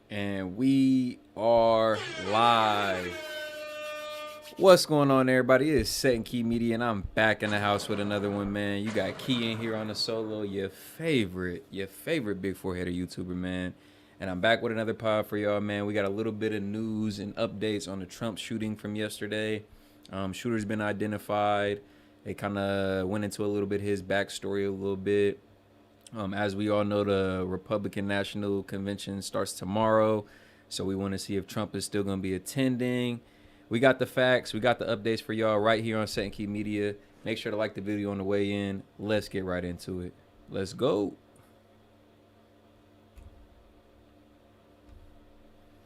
And we are live. What's going on, everybody? It's S.E.T&KEY Media, and I'm back in the house with another one, man. You got Key in here on the solo, your favorite big four-header YouTuber, man. And I'm back with another pod for y'all, man. We got a little bit of news and updates on the Trump shooting from yesterday. Shooter's been identified. They kind of went into a little bit his backstory a little bit. As we all know, the Republican National Convention starts tomorrow, so we want to see if Trump is still going to be attending. We got the facts, we got the updates for y'all right here on S.E.T&KEY Media. Make sure to like the video on the way in. Let's get right into it. Let's go.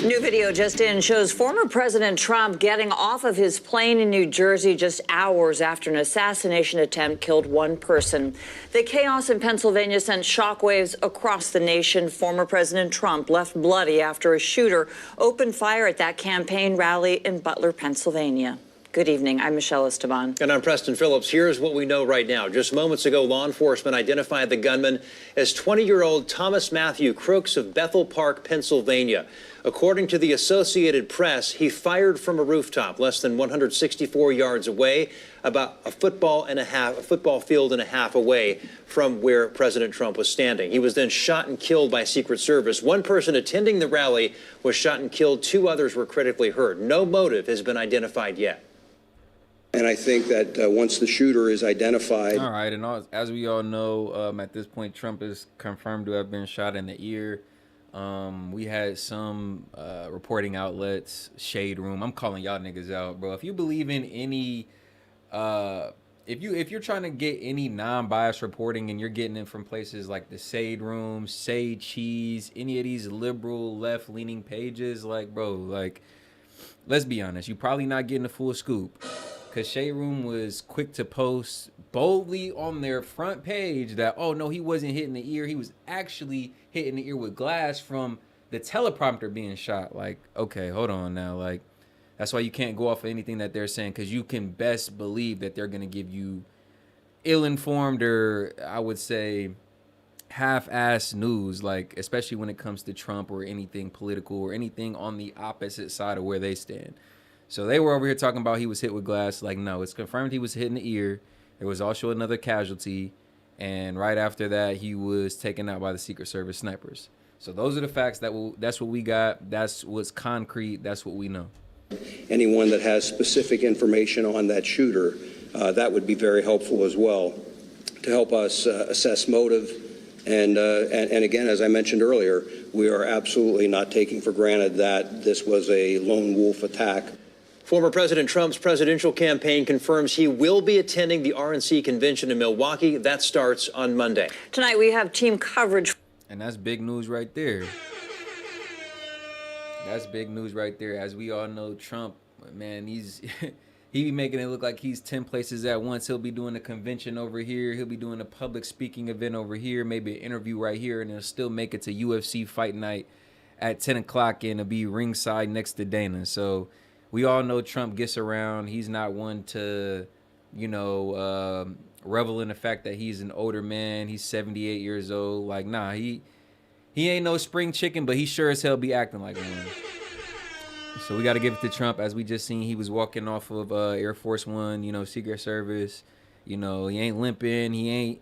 New video just in shows former President Trump getting off of his plane in New Jersey just hours after an assassination attempt killed one person. The chaos in Pennsylvania sent shockwaves across the nation. Former President Trump left bloody after a shooter opened fire at that campaign rally in Butler, Pennsylvania. Good evening. I'm Michelle Esteban. And I'm Preston Phillips. Here's what we know right now. Just moments ago, law enforcement identified the gunman as 20-year-old Thomas Matthew Crooks of Bethel Park, Pennsylvania. According to the Associated Press, he fired from a rooftop less than 164 yards away, about a football field and a half away from where President Trump was standing. He was then shot and killed by Secret Service. One person attending the rally was shot and killed. Two others were critically hurt. No motive has been identified yet. And I think that once the shooter is identified. All right, and as we all know, at this point, Trump is confirmed to have been shot in the ear. We had some reporting outlets, Shade Room. I'm calling y'all niggas out, bro. If you believe in any, if you're trying to get any non-biased reporting and you're getting it from places like the Shade Room, Say Cheese, any of these liberal left-leaning pages, like, bro, like, let's be honest, you're probably not getting a full scoop. Because Shade Room was quick to post boldly on their front page that, oh, no, he wasn't hitting the ear. He was actually hitting the ear with glass from the teleprompter being shot. Like, okay, hold on now. Like, that's why you can't go off of anything that they're saying, because you can best believe that they're going to give you ill-informed or, I would say, half-assed news, like, especially when it comes to Trump or anything political or anything on the opposite side of where they stand. So they were over here talking about he was hit with glass. Like, no, it's confirmed he was hit in the ear. There was also another casualty. And right after that, he was taken out by the Secret Service snipers. So those are the facts. That's what we got. That's what's concrete. That's what we know. Anyone that has specific information on that shooter, that would be very helpful as well to help us assess motive. And again, as I mentioned earlier, we are absolutely not taking for granted that this was a lone wolf attack. Former President Trump's presidential campaign confirms he will be attending the RNC convention in Milwaukee. That starts on Monday. Tonight we have team coverage. And that's big news right there. That's big news right there. As we all know, Trump, man, he be making it look like he's 10 places at once. He'll be doing a convention over here. He'll be doing a public speaking event over here, maybe an interview right here, and he'll still make it to UFC fight night at 10 o'clock and it'll be ringside next to Dana. So we all know Trump gets around. He's not one to, revel in the fact that he's an older man. He's 78 years old. Like, nah, he ain't no spring chicken, but he sure as hell be acting like one. So we got to give it to Trump. As we just seen, he was walking off of Air Force One, Secret Service. He ain't limping. He ain't,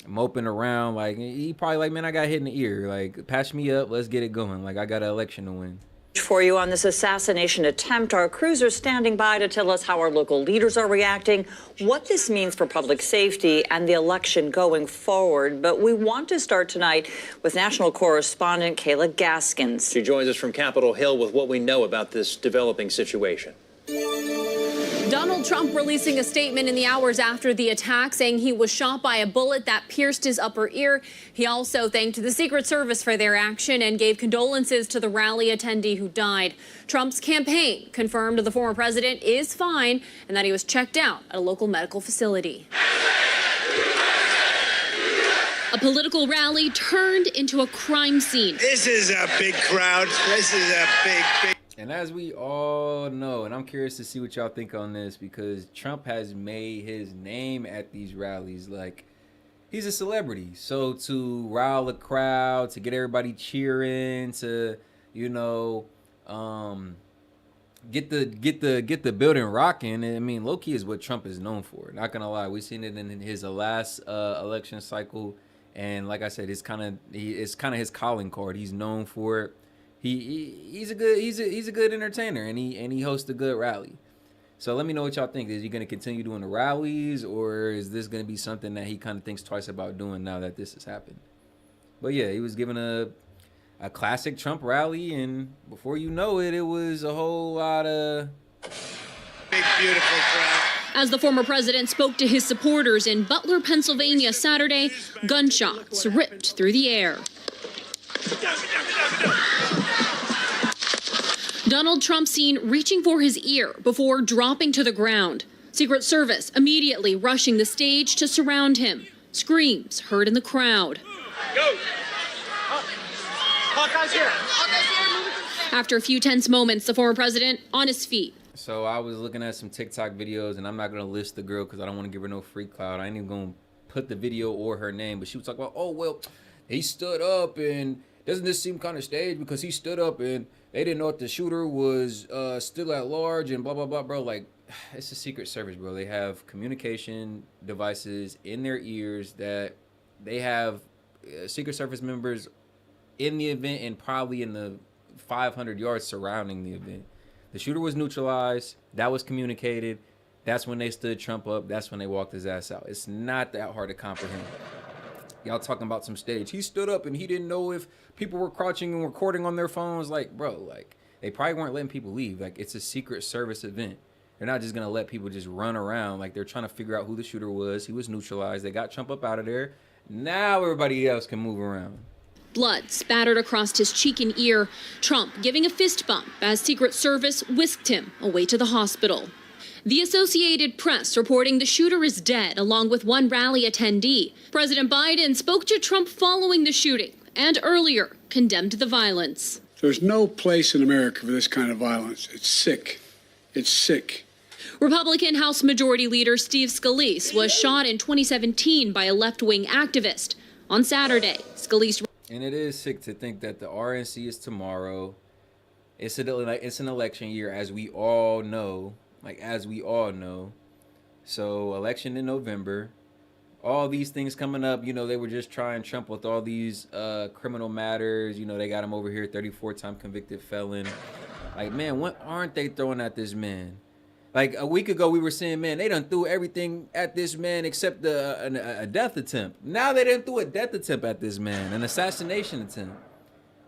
moping around. Like, he probably like, man, I got hit in the ear. Like, patch me up. Let's get it going. Like, I got an election to win. For you on this assassination attempt. Our crews are standing by to tell us how our local leaders are reacting, what this means for public safety and the election going forward. But we want to start tonight with national correspondent Kayla Gaskins. She joins us from Capitol Hill with what we know about this developing situation. Donald Trump releasing a statement in the hours after the attack saying he was shot by a bullet that pierced his upper ear. He also thanked the Secret Service for their action and gave condolences to the rally attendee who died. Trump's campaign confirmed the former president is fine and that he was checked out at a local medical facility. A political rally turned into a crime scene. This is a big crowd. This is a big. And as we all know, and I'm curious to see what y'all think on this, because Trump has made his name at these rallies. Like, he's a celebrity. So to rile the crowd, to get everybody cheering, to you know, get the building rocking. I mean, low key is what Trump is known for. Not gonna lie, we've seen it in his last election cycle, and like I said, it's kind of his calling card. He's known for it. He's a good entertainer, and he hosts a good rally. So let me know what y'all think. Is he going to continue doing the rallies, or is this going to be something that he kind of thinks twice about doing now that this has happened? But yeah, he was given a classic Trump rally, and before you know it, it was a whole lot of Big, beautiful crowd. As the former president spoke to his supporters in Butler, Pennsylvania Saturday, gunshots ripped through the air. Donald Trump seen reaching for his ear before dropping to the ground. Secret Service immediately rushing the stage to surround him. Screams heard in the crowd. Go. After a few tense moments, the former president on his feet. So I was looking at some TikTok videos, and I'm not going to list the girl because I don't want to give her no free clout. I ain't even going to put the video or her name, but she was talking about, oh, well, he stood up, and doesn't this seem kind of staged because he stood up and they didn't know if the shooter was still at large and blah, blah, blah, bro. Like, it's a Secret Service, bro. They have communication devices in their ears that they have Secret Service members in the event and probably in the 500 yards surrounding the event. The shooter was neutralized. That was communicated. That's when they stood Trump up. That's when they walked his ass out. It's not that hard to comprehend. Y'all talking about some stage. He stood up and he didn't know if people were crouching and recording on their phones. Like, bro, like, they probably weren't letting people leave. Like, it's a Secret Service event. They're not just going to let people just run around. Like, they're trying to figure out who the shooter was. He was neutralized. They got Trump up out of there. Now everybody else can move around. Blood spattered across his cheek and ear. Trump giving a fist bump as Secret Service whisked him away to the hospital. The Associated Press reporting the shooter is dead, along with one rally attendee. President Biden spoke to Trump following the shooting and earlier condemned the violence. There's no place in America for this kind of violence. It's sick. It's sick. Republican House Majority Leader Steve Scalise was shot in 2017 by a left-wing activist. On Saturday, Scalise... And it is sick to think that the RNC is tomorrow. It's an election year, as we all know. So election in November. All these things coming up. You know, they were just trying Trump with all these criminal matters. You know, they got him over here, 34-time convicted felon. Like, man, what aren't they throwing at this man? Like, a week ago, we were saying, man, they done threw everything at this man except a death attempt. Now they done threw a death attempt at this man, an assassination attempt.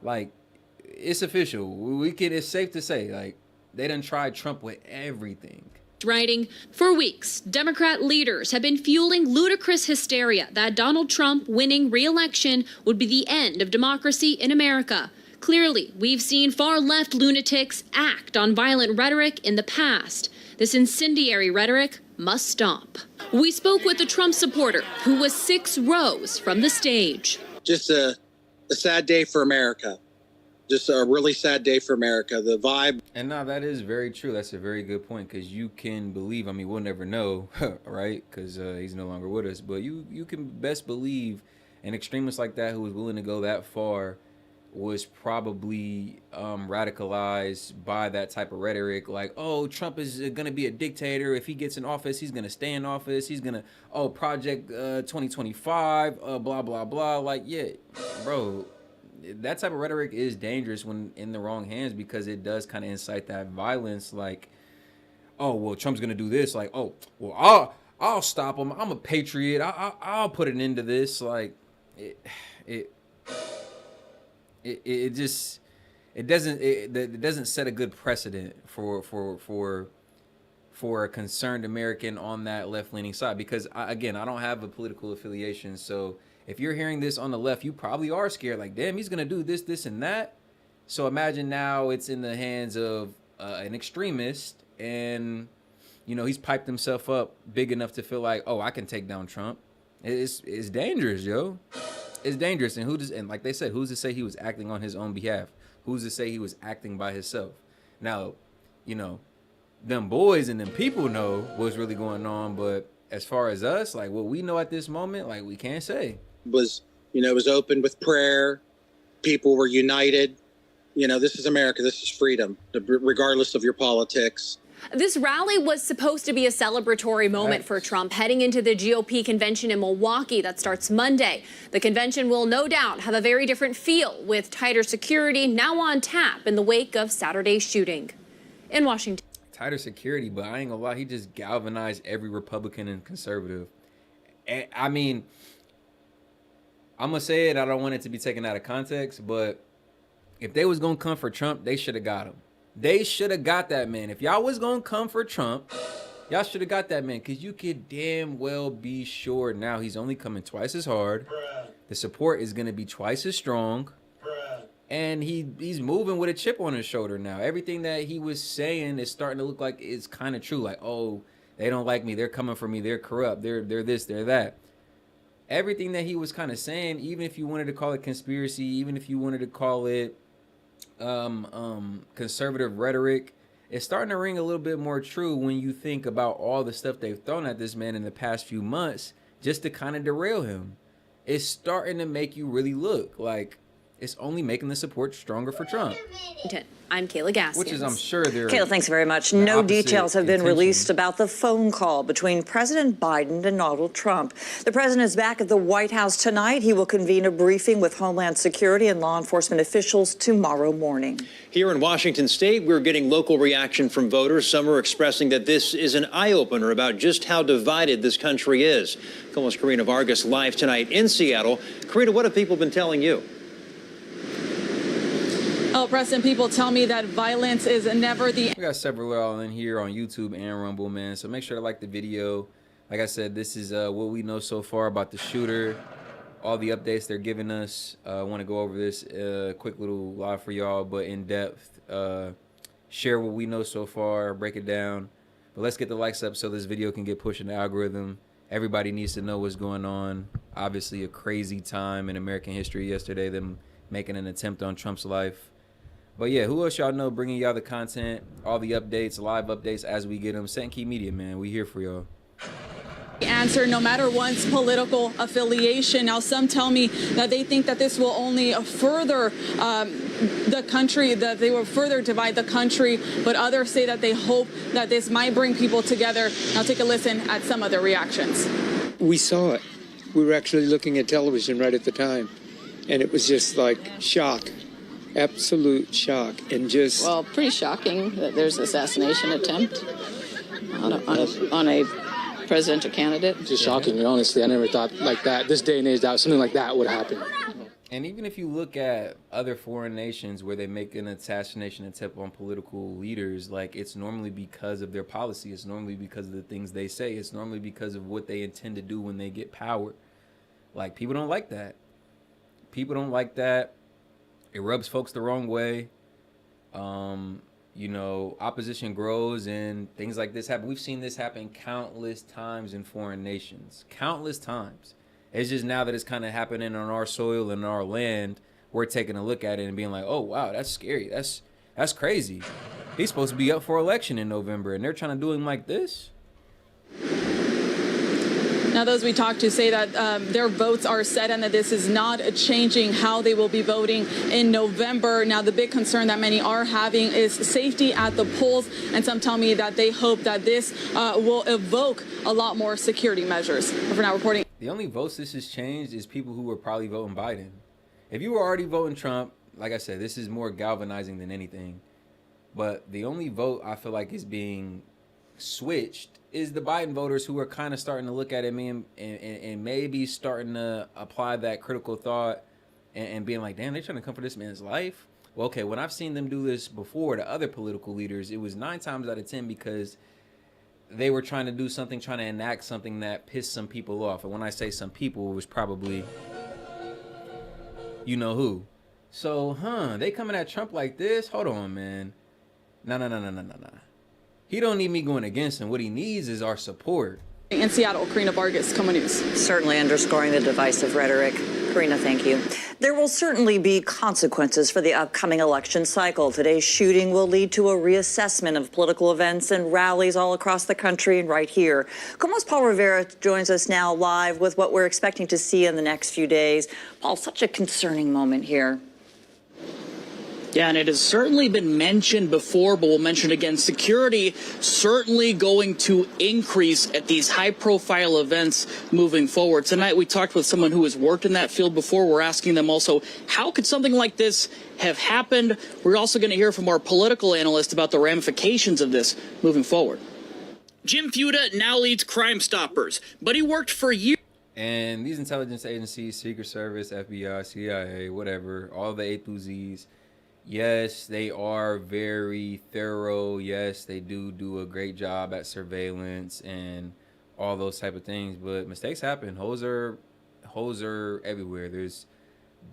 Like, it's official. It's safe to say, like, they done tried Trump with everything. Writing, for weeks, Democrat leaders have been fueling ludicrous hysteria that Donald Trump winning re-election would be the end of democracy in America. Clearly, we've seen far-left lunatics act on violent rhetoric in the past. This incendiary rhetoric must stop. We spoke with a Trump supporter who was 6 rows from the stage. Just a sad day for America. Just a really sad day for America. The vibe. And now that is very true. That's a very good point, because you can believe, I mean, we'll never know, right? Because he's no longer with us. But you can best believe an extremist like that who was willing to go that far was probably radicalized by that type of rhetoric. Like, oh, Trump is going to be a dictator. If he gets in office, he's going to stay in office. He's going to, Project 2025, blah, blah, blah. Like, yeah, bro, that type of rhetoric is dangerous when in the wrong hands, because it does kind of incite that violence. Like, oh, well, Trump's going to do this. Like, oh, well, I'll stop him. I'm a patriot. I'll put an end to this. Like, it doesn't set a good precedent for a concerned American on that left-leaning side, because I don't have a political affiliation. So if you're hearing this on the left, you probably are scared, like, damn, he's gonna do this and that. So imagine now it's in the hands of an extremist, and you know, he's piped himself up big enough to feel like, oh, I can take down Trump. It's dangerous, yo. It's dangerous. And like they said, who's to say he was acting on his own behalf? Who's to say he was acting by himself? Now, you know, them boys and them people know what's really going on, but as far as us, like what we know at this moment, like we can't say. Was, it was open with prayer. People were united. This is America. This is freedom, regardless of your politics. This rally was supposed to be a celebratory moment for Trump heading into the GOP convention in Milwaukee that starts Monday. The convention will no doubt have a very different feel with tighter security now on tap in the wake of Saturday's shooting. In Washington. Tighter security, but I ain't gonna lie, he just galvanized every Republican and conservative. And, I mean, I'm gonna say it, I don't want it to be taken out of context, but if they was gonna come for Trump, they should have got him. They should have got that man. If y'all was gonna come for Trump, y'all should have got that man, because you could damn well be sure now he's only coming twice as hard. The support is gonna be twice as strong. And he's moving with a chip on his shoulder now. Everything that he was saying is starting to look like it's kind of true. Like, oh, they don't like me. They're coming for me. They're corrupt. They're this, they're that. Everything that he was kind of saying, even if you wanted to call it conspiracy, even if you wanted to call it conservative rhetoric, it's starting to ring a little bit more true when you think about all the stuff they've thrown at this man in the past few months just to kind of derail him. It's starting to make you really look like it's only making the support stronger for Trump. I'm Kayla Gaskins. Which is, I'm sure they're... Kayla, thanks very much. No details have been released about the phone call between President Biden and Donald Trump. The president is back at the White House tonight. He will convene a briefing with Homeland Security and law enforcement officials tomorrow morning. Here in Washington State, we're getting local reaction from voters. Some are expressing that this is an eye-opener about just how divided this country is. KOMO's Karina Vargas live tonight in Seattle. Karina, what have people been telling you? Oh, Preston, people tell me that violence is never the... We got several all in here on YouTube and Rumble, man. So make sure to like the video. Like I said, this is what we know so far about the shooter. All the updates they're giving us. I want to go over this quick little live for y'all, but in depth. Share what we know so far, break it down. But let's get the likes up so this video can get pushed in the algorithm. Everybody needs to know what's going on. Obviously, a crazy time in American history yesterday, them making an attempt on Trump's life. But yeah, who else y'all know bringing y'all the content, all the updates, live updates as we get them? SET&KEY Media, man. We here for y'all. Answer no matter one's political affiliation. Now, some tell me that they think that this will only further the country, that they will further divide the country, but others say that they hope that this might bring people together. Now, take a listen at some of their reactions. We saw it. We were actually looking at television right at the time, and it was just like shock. Absolute shock, and just... Well, pretty shocking that there's an assassination attempt on a presidential candidate. Just shocking, honestly. I never thought like that. This day and age, that something like that would happen. And even if you look at other foreign nations where they make an assassination attempt on political leaders, like it's normally because of their policy. It's normally because of the things they say. It's normally because of what they intend to do when they get power. Like, people don't like that. People don't like that. It rubs folks the wrong way. You know, opposition grows and things like this happen. We've seen this happen countless times in foreign nations. Countless times. It's just now that it's kind of happening on our soil and our land, we're taking a look at it and being like, oh, wow, that's scary. That's crazy. He's supposed to be up for election in November, and they're trying to do him like this? Now, those we talked to say that their votes are set and that this is not changing how they will be voting in November. Now, the big concern that many are having is safety at the polls. And some tell me that they hope that this will evoke a lot more security measures. For now, reporting. The only votes this has changed is people who were probably voting Biden. If you were already voting Trump, like I said, this is more galvanizing than anything. But the only vote I feel like is being switched is the Biden voters, who are kind of starting to look at it and maybe starting to apply that critical thought and being like, damn, they're trying to come for this man's life. Well, okay, when I've seen them do this before to other political leaders, it was 9 times out of 10 because they were trying to do something, trying to enact something that pissed some people off. And when I say some people, it was probably, you know who. So, they coming at Trump like this? Hold on, man. No. He don't need me going against him. What he needs is our support. In Seattle, Karina Vargas, KOMO News. Certainly underscoring the divisive rhetoric. Karina, thank you. There will certainly be consequences for the upcoming election cycle. Today's shooting will lead to a reassessment of political events and rallies all across the country and right here. Como's Paul Rivera joins us now live with what we're expecting to see in the next few days. Paul, such a concerning moment here. Yeah, and it has certainly been mentioned before, but we'll mention it again. Security certainly going to increase at these high-profile events moving forward. Tonight, we talked with someone who has worked in that field before. We're asking them also, how could something like this have happened? We're also going to hear from our political analyst about the ramifications of this moving forward. Jim Fuda now leads Crime Stoppers, but he worked for years. And these intelligence agencies, Secret Service, FBI, CIA, whatever, all the A through Zs, yes, they are very thorough. Yes, they do a great job at surveillance and all those type of things. But mistakes happen. Hoes are everywhere. There's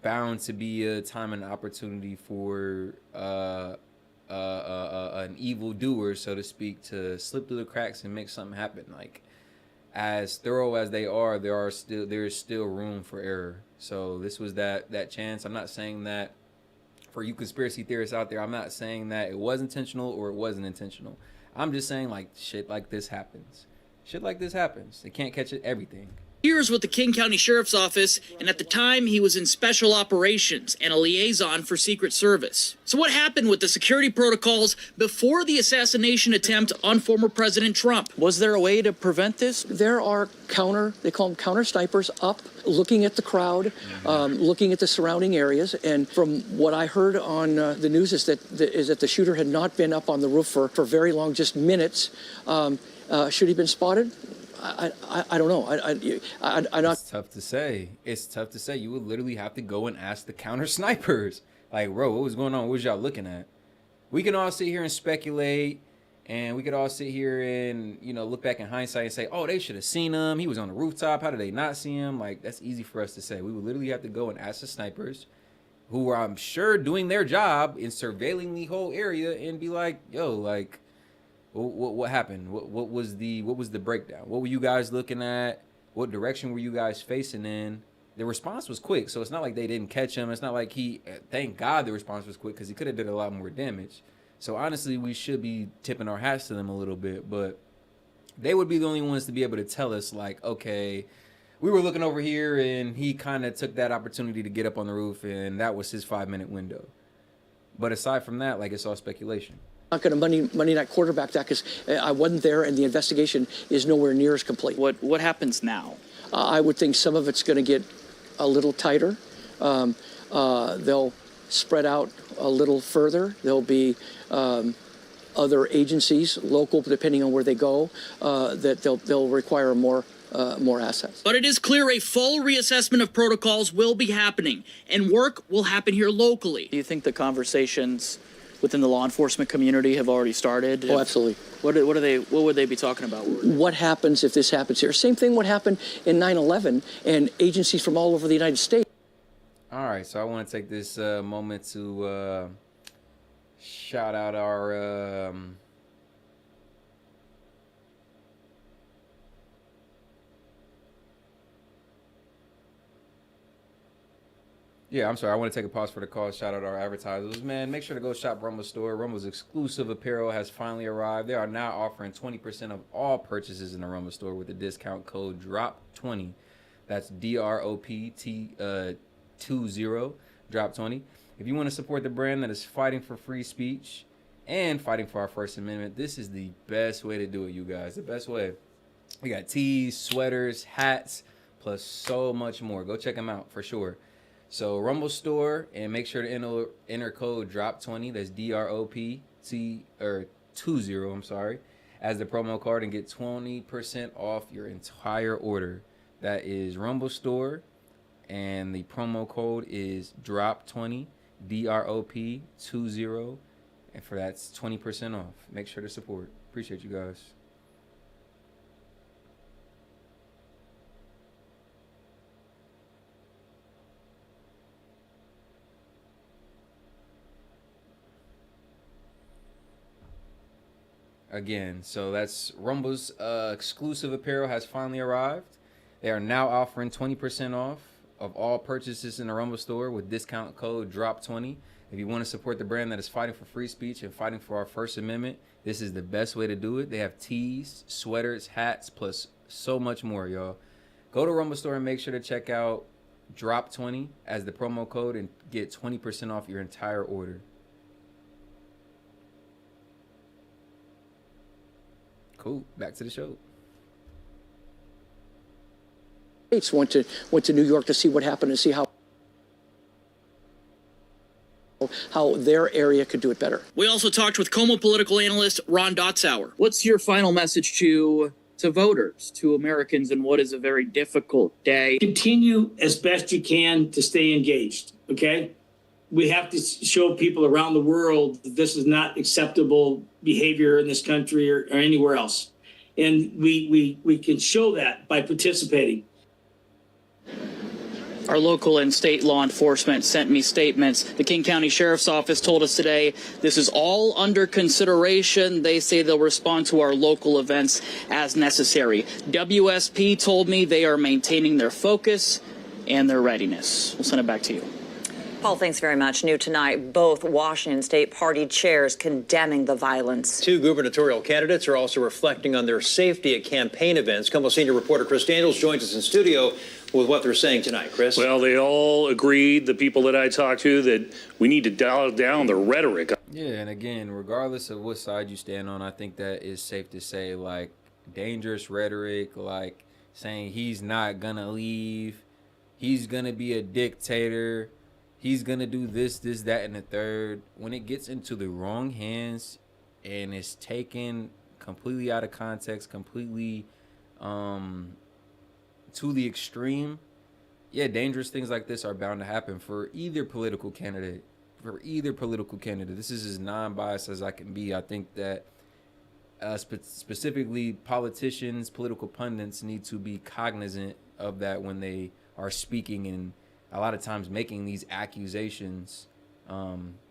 bound to be a time and opportunity for an evil doer, so to speak, to slip through the cracks and make something happen. Like, as thorough as they are, there is still room for error. So this was that chance. I'm not saying that. For you conspiracy theorists out there, I'm not saying that it was intentional or it wasn't intentional. I'm just saying, like, shit like this happens. Shit like this happens. They can't catch everything. Years with the King County Sheriff's Office, and at the time he was in special operations and a liaison for Secret Service. So what happened with the security protocols before the assassination attempt on former President Trump? Was there a way to prevent this? There are they call them counter snipers up, looking at the crowd, looking at the surrounding areas. And from what I heard on the news is that the shooter had not been up on the roof for very long, just minutes. Should he have been spotted? I don't know. I'm not. It's tough to say. It's tough to say. You would literally have to go and ask the counter snipers. Like, bro, what was going on? What was y'all looking at? We can all sit here and speculate, and we could all sit here and, look back in hindsight and say, oh, they should have seen him. He was on the rooftop. How did they not see him? Like, that's easy for us to say. We would literally have to go and ask the snipers, who are, I'm sure, doing their job in surveilling the whole area, and be like, yo, like, what happened? What was the breakdown? What were you guys looking at? What direction were you guys facing in? The response was quick, so it's not like they didn't catch him. It's not like thank God the response was quick, because he could have did a lot more damage. So honestly, we should be tipping our hats to them a little bit, but they would be the only ones to be able to tell us, like, okay, we were looking over here and he kind of took that opportunity to get up on the roof, and that was his 5-minute window. But aside from that, like, it's all speculation. Not going to Monday night quarterback that, because I wasn't there and the investigation is nowhere near as complete. What happens now? I would think some of it's going to get a little tighter. They'll spread out a little further. There'll be other agencies, local, depending on where they go, that they'll require more assets. But it is clear a full reassessment of protocols will be happening, and work will happen here locally. Do you think the conversations within the law enforcement community have already started? Oh, absolutely. What would they be talking about? What happens if this happens here? Same thing would happen in 9/11 and agencies from all over the United States. All right, so I want to take this moment to shout out our yeah, I'm sorry. I want to take a pause for the call. Shout out our advertisers. Man, make sure to go shop Rumble Store. Rumble's exclusive apparel has finally arrived. They are now offering 20% of all purchases in the Rumble Store with the discount code DROP20. That's DROPT 20, DROP20. If you want to support the brand that is fighting for free speech and fighting for our First Amendment, this is the best way to do it, you guys. The best way. We got tees, sweaters, hats, plus so much more. Go check them out for sure. So Rumble Store, and make sure to enter code DROP20, that's DROPT 20, I'm sorry, as the promo card, and get 20% off your entire order. That is Rumble Store, and the promo code is DROP20, DROP 20, and for that's 20% off. Make sure to support. Appreciate you guys. Again, so that's Rumble's exclusive apparel has finally arrived. They are now offering 20% off of all purchases in the Rumble store with discount code DROP20. If you want to support the brand that is fighting for free speech and fighting for our First Amendment, this is the best way to do it. They have tees, sweaters, hats, plus so much more, y'all. Go to Rumble store and make sure to check out DROP20 as the promo code and get 20% off your entire order. Cool. Back to the show. Went to New York to see what happened and see how their area could do it better. We also talked with Como political analyst Ron Dotzauer. What's your final message to voters, to Americans, in what is a very difficult day? Continue as best you can to stay engaged, okay? We have to show people around the world that this is not acceptable behavior in this country or anywhere else. And we can show that by participating. Our local and state law enforcement sent me statements. The King County Sheriff's Office told us today this is all under consideration. They say they'll respond to our local events as necessary. WSP told me they are maintaining their focus and their readiness. We'll send it back to you. Paul, thanks very much. New tonight, both Washington State Party chairs condemning the violence. 2 gubernatorial candidates are also reflecting on their safety at campaign events. Como senior reporter Chris Daniels joins us in studio with what they're saying tonight. Chris? Well, they all agreed, the people that I talked to, that we need to dial down the rhetoric. Yeah, and again, regardless of what side you stand on, I think that is safe to say, like, dangerous rhetoric, like saying he's not gonna leave, he's gonna be a dictator, he's going to do this, that, and the third. When it gets into the wrong hands and it's taken completely out of context, completely to the extreme, yeah, dangerous things like this are bound to happen for either political candidate. This is as non-biased as I can be. I think that specifically politicians, political pundits need to be cognizant of that when they are speaking and a lot of times making these accusations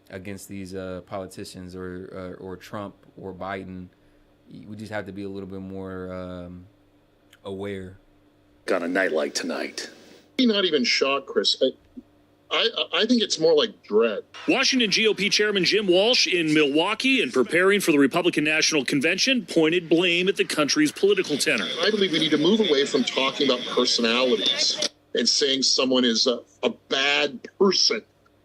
against these politicians or Trump or Biden. We just have to be a little bit more aware. On a night like tonight. Not even shocked, Chris. I think it's more like dread. Washington GOP Chairman Jim Walsh in Milwaukee and preparing for the Republican National Convention pointed blame at the country's political tenor. I believe we need to move away from talking about personalities and saying someone is a bad person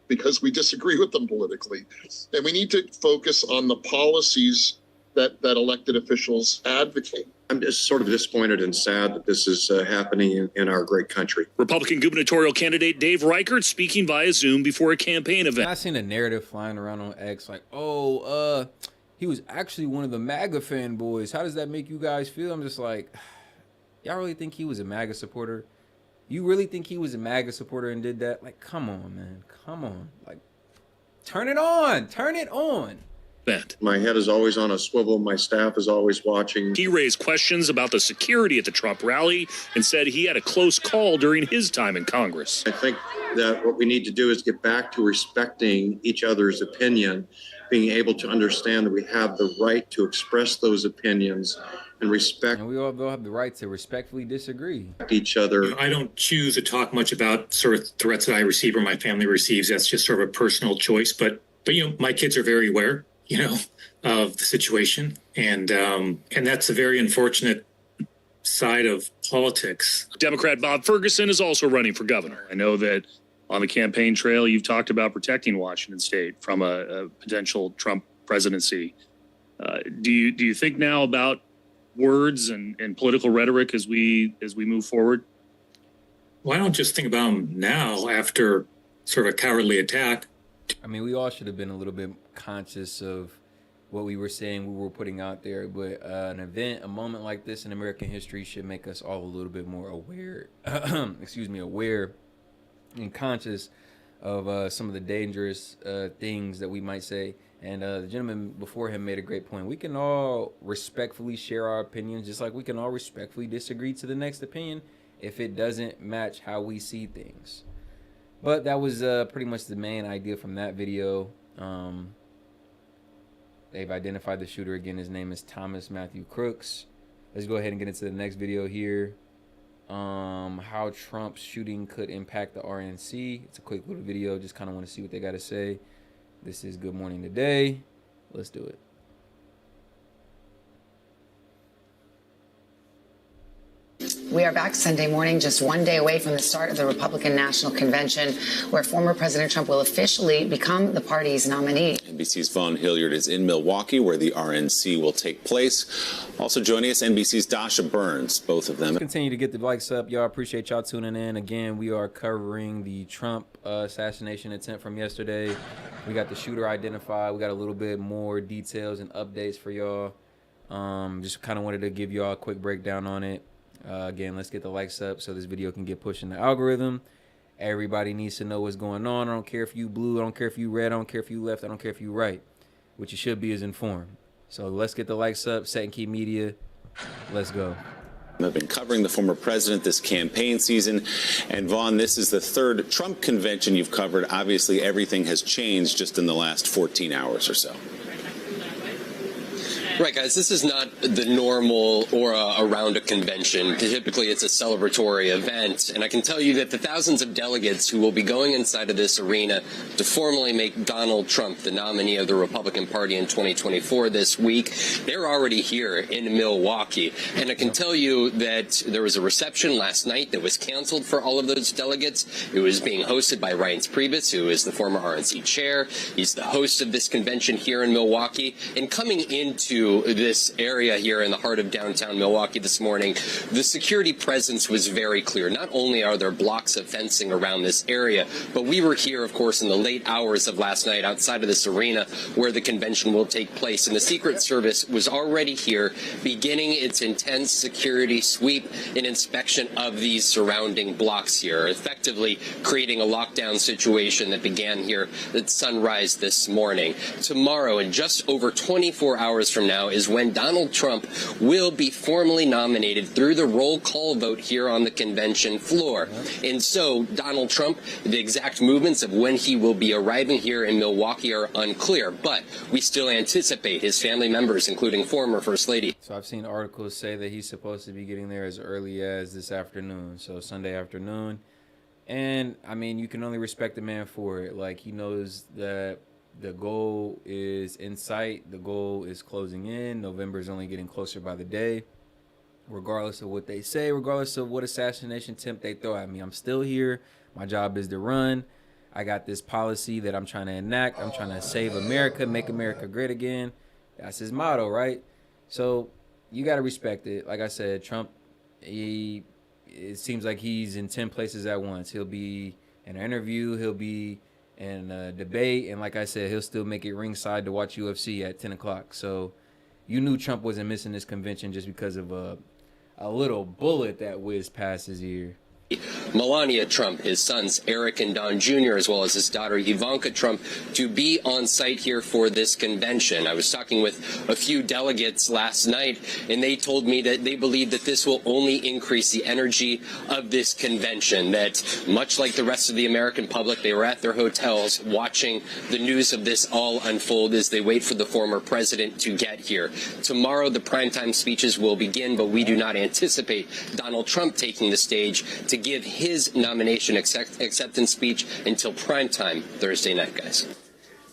because we disagree with them politically. And we need to focus on the policies that elected officials advocate. I'm just sort of disappointed and sad that this is happening in our great country. Republican gubernatorial candidate Dave Reichert speaking via Zoom before a campaign event. I seen a narrative flying around on X like, he was actually one of the MAGA fanboys. How does that make you guys feel? I'm just like, y'all really think he was a MAGA supporter? You really think he was a MAGA supporter and did that? Like, come on, man. Come on. Like, turn it on. Turn it on. My head is always on a swivel. My staff is always watching. He raised questions about the security at the Trump rally and said he had a close call during his time in Congress. I think that what we need to do is get back to respecting each other's opinion, being able to understand that we have the right to express those opinions and respect. And we all have the right to respectfully disagree. Each other. I don't choose to talk much about sort of threats that I receive or my family receives. That's just sort of a personal choice. But my kids are very aware, of the situation. And that's a very unfortunate side of politics. Democrat Bob Ferguson is also running for governor. I know that on the campaign trail, you've talked about protecting Washington State from a potential Trump presidency. Do you think now about words and political rhetoric as we move forward? Well, I don't just think about them now after sort of a cowardly attack. I mean, we all should have been a little bit conscious of what we were saying, we were putting out there. But a moment like this in American history should make us all a little bit more aware, aware and conscious of some of the dangerous things that we might say. And the gentleman before him made a great point. We can all respectfully share our opinions, just like we can all respectfully disagree to the next opinion if it doesn't match how we see things. But that was pretty much the main idea from that video. They've identified the shooter again. His name is Thomas Matthew Crooks. Let's go ahead and get into the next video here. how Trump's shooting could impact the RNC. It's a quick little video. Just kind of want to see what they got to say. This is Good Morning Today. Let's do it. We are back Sunday morning, just one day away from the start of the Republican National Convention, where former President Trump will officially become the party's nominee. NBC's Vaughn Hilliard is in Milwaukee, where the RNC will take place. Also joining us, NBC's Dasha Burns, both of them. Continue to get the likes up. Y'all, appreciate y'all tuning in. Again, we are covering the Trump assassination attempt from yesterday. We got the shooter identified. We got a little bit more details and updates for y'all. Just kind of wanted to give y'all a quick breakdown on it. Again, let's get the likes up so this video can get pushed in the algorithm. Everybody needs to know what's going on. I don't care if you blue, I don't care if you red, I don't care if you left, I don't care if you right. What you should be is informed. So let's get the likes up. SET&KEY Media, let's go. I've been covering the former president this campaign season. And Vaughn, this is the third Trump convention you've covered. Obviously, everything has changed just in the last 14 hours or so. Right, guys, this is not the normal or around a convention. Typically, it's a celebratory event. And I can tell you that the thousands of delegates who will be going inside of this arena to formally make Donald Trump the nominee of the Republican Party in 2024 this week, they're already here in Milwaukee. And I can tell you that there was a reception last night that was canceled for all of those delegates. It was being hosted by Reince Priebus, who is the former RNC chair. He's the host of this convention here in Milwaukee. And coming into this area here in the heart of downtown Milwaukee this morning, the security presence was very clear. Not only are there blocks of fencing around this area, but we were here, of course, in the late hours of last night outside of this arena where the convention will take place. And the Secret Service was already here, beginning its intense security sweep and inspection of these surrounding blocks here, effectively creating a lockdown situation that began here at sunrise this morning. Tomorrow, in just over 24 hours from now, is when Donald Trump will be formally nominated through the roll call vote here on the convention floor. And so Donald Trump, the exact movements of when he will be arriving here in Milwaukee are unclear, but we still anticipate his family members, including former First Lady. So I've seen articles say that he's supposed to be getting there as early as this afternoon, so Sunday afternoon. And I mean, you can only respect the man for it. Like, he knows that the goal is in sight. The goal is closing in. November is only getting closer by the day. Regardless of what they say, regardless of what assassination attempt they throw at me, I'm still here. My job is to run. I got this policy that I'm trying to enact. I'm trying to save America, make America great again. That's his motto, right? So you got to respect it. Like I said, Trump, it seems like he's in 10 places at once. He'll be in an interview. He'll be in a debate, and like I said, he'll still make it ringside to watch UFC at 10 o'clock. So you knew Trump wasn't missing this convention just because of a little bullet that whizzed past his ear. Melania Trump, his sons Eric and Don Jr., as well as his daughter Ivanka Trump, to be on site here for this convention. I was talking with a few delegates last night, and they told me that they believe that this will only increase the energy of this convention, that much like the rest of the American public, they were at their hotels watching the news of this all unfold as they wait for the former president to get here. Tomorrow, the primetime speeches will begin, but we do not anticipate Donald Trump taking the stage to give his nomination acceptance speech until primetime Thursday night, guys.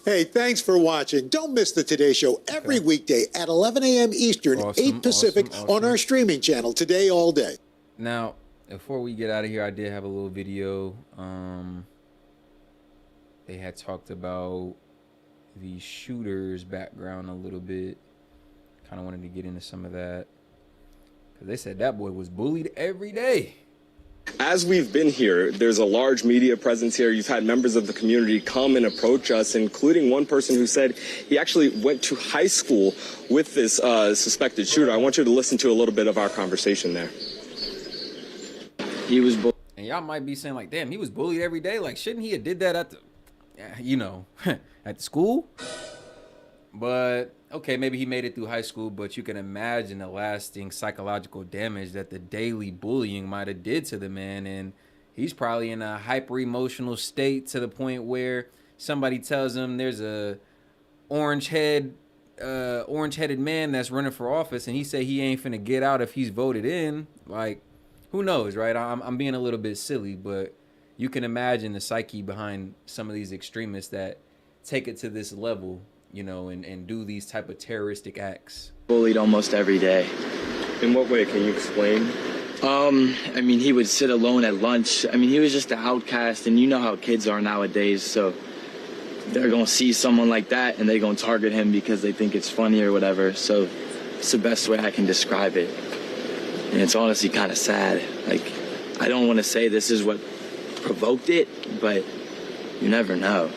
Hey, thanks for watching. Don't miss the Today Show every weekday at 11 a.m. Eastern, 8 Pacific on our streaming channel, Today All Day. Now, before we get out of here, I did have a little video. They had talked about the shooter's background a little bit. Kind of wanted to get into some of that, because they said that boy was bullied every day. As we've been here, there's a large media presence here. You've had members of the community come and approach us, including one person who said he actually went to high school with this suspected shooter. I want you to listen to a little bit of our conversation there. He was bullied. And y'all might be saying, like, damn, he was bullied every day. Like, shouldn't he have did that at the, you know, at the school? But okay, maybe he made it through high school, but you can imagine the lasting psychological damage that the daily bullying might have did to the man. And he's probably in a hyper emotional state to the point where somebody tells him there's a orange-headed man that's running for office, and he say he ain't finna get out if he's voted in. Like, who knows, right? I'm being a little bit silly, but you can imagine the psyche behind some of these extremists that take it to this level, you know, and do these type of terroristic acts. Bullied almost every day. In what way? Can you explain? I mean, he would sit alone at lunch. I mean, he was just an outcast, and you know how kids are nowadays, so they're going to see someone like that, and they're going to target him because they think it's funny or whatever. So it's the best way I can describe it. And it's honestly kind of sad. Like, I don't want to say this is what provoked it, but you never know.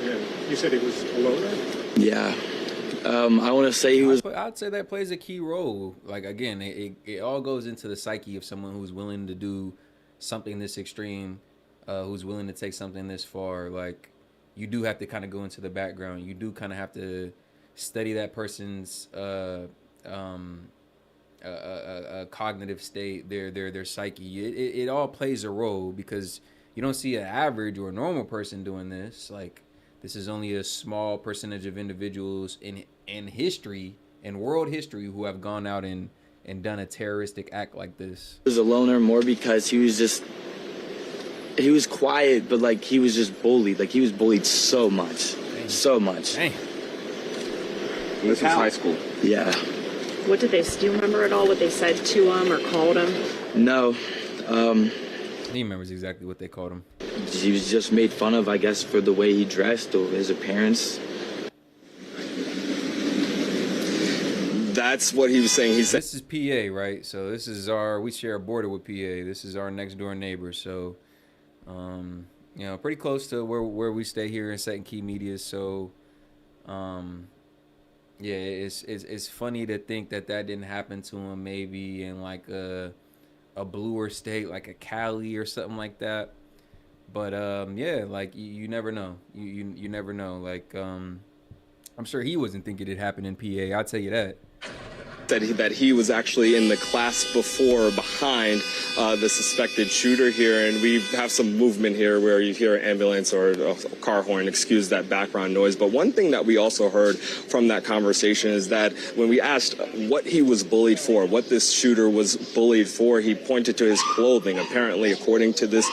Yeah. You said he was a loner? Yeah. I want to say he was... I'd say that plays a key role. Like, again, it all goes into the psyche of someone who's willing to do something this extreme, who's willing to take something this far. Like, you do have to kind of go into the background. You do kind of have to study that person's cognitive state, their psyche. It all plays a role, because you don't see an average or a normal person doing this. Like, this is only a small percentage of individuals in history, in world history, who have gone out and done a terroristic act like this. He was a loner more because he was quiet, but like he was just bullied. Like he was bullied so much. Dang. So much. Dang. This was high school. Yeah. What did they, do you remember at all what they said to him or called him? No. He remembers exactly what they called him. He was just made fun of, I guess, for the way he dressed or his appearance. That's what he was saying. He said, this is PA, right? So this is we share a border with PA. This is our next door neighbor. So, you know, pretty close to where we stay here in S.E.T&KEY Media. So, yeah, it's funny to think that didn't happen to him maybe in like a bluer state, like a Cali or something like that. But yeah, like you never know. You never know. Like I'm sure he wasn't thinking it happened in PA. I'll tell you that. That he was actually in the class before behind the suspected shooter here, and we have some movement here where you hear an ambulance or a car horn. Excuse that background noise. But one thing that we also heard from that conversation is that when we asked what he was bullied for, what this shooter was bullied for, he pointed to his clothing. Apparently, according to this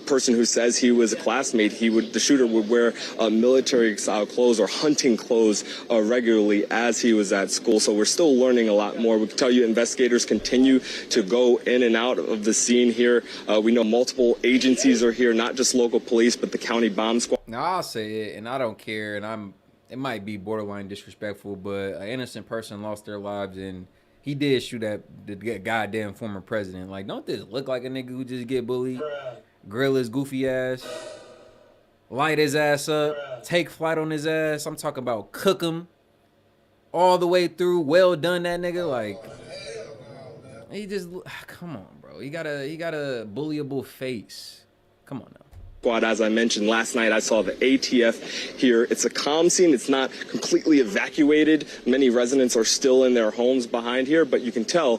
person who says he was a classmate, the shooter would wear military style clothes or hunting clothes regularly as he was at school. So we're still learning a lot more. We can tell you investigators continue to go in and out of the scene here. We know multiple agencies are here, not just local police, but the county bomb squad. Now I'll say it, and I don't care, and it might be borderline disrespectful, but an innocent person lost their lives, and he did shoot at the goddamn former president. Like, don't this look like a nigga who just get bullied? Grill his goofy ass, light his ass up, take flight on his ass. I'm talking about cook him all the way through. Well done, that nigga. Like, he just, come on, bro. He got a bullyable face. Come on now. Squad, as I mentioned last night, I saw the ATF here. It's a calm scene. It's not completely evacuated. Many residents are still in their homes behind here, but you can tell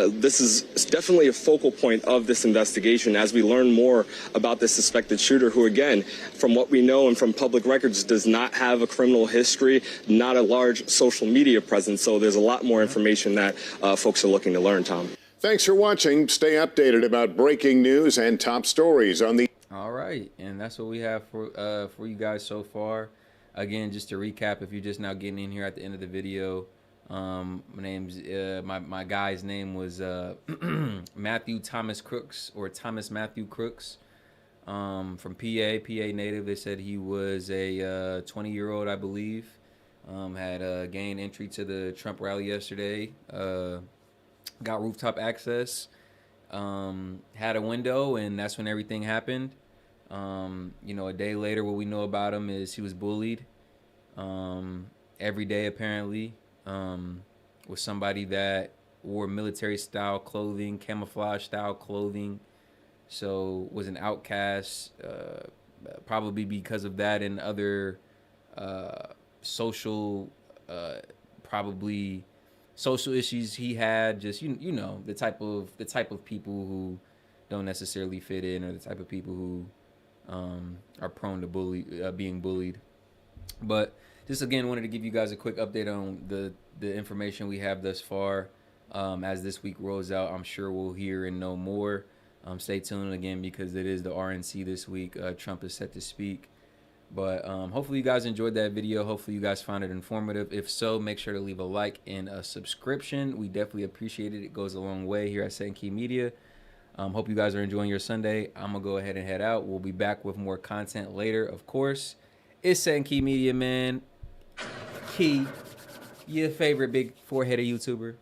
this is definitely a focal point of this investigation as we learn more about this suspected shooter who, again, from what we know and from public records, does not have a criminal history, not a large social media presence. So there's a lot more information that folks are looking to learn, Tom. Thanks for watching. Stay updated about breaking news and top stories on the... All right, and that's what we have for you guys so far. Again, just to recap, if you're just now getting in here at the end of the video, my guy's name was Matthew Thomas Crooks, or Thomas Matthew Crooks, from PA native. They said he was a 20-year-old, I believe. Had gained entry to the Trump rally yesterday. Got rooftop access. Had a window, and that's when everything happened. You know, a day later, what we know about him is he was bullied every day, apparently, with somebody that wore military-style clothing, camouflage-style clothing, so was an outcast, probably because of that and other social, probably social issues he had. Just you know, the type of people who don't necessarily fit in, or the type of people who are prone to being bullied. But just again, wanted to give you guys a quick update on the information we have thus far. As this week rolls out, I'm sure we'll hear and know more. Stay tuned again because it is the RNC this week. Trump is set to speak. But hopefully you guys enjoyed that video. Hopefully you guys found it informative. If so, make sure to leave a like and a subscription. We definitely appreciate it. It goes a long way here at SET&KEY Media. Hope you guys are enjoying your Sunday. I'm going to go ahead and head out. We'll be back with more content later, of course. It's SET&KEY Media, man. Key, your favorite big four-headed YouTuber.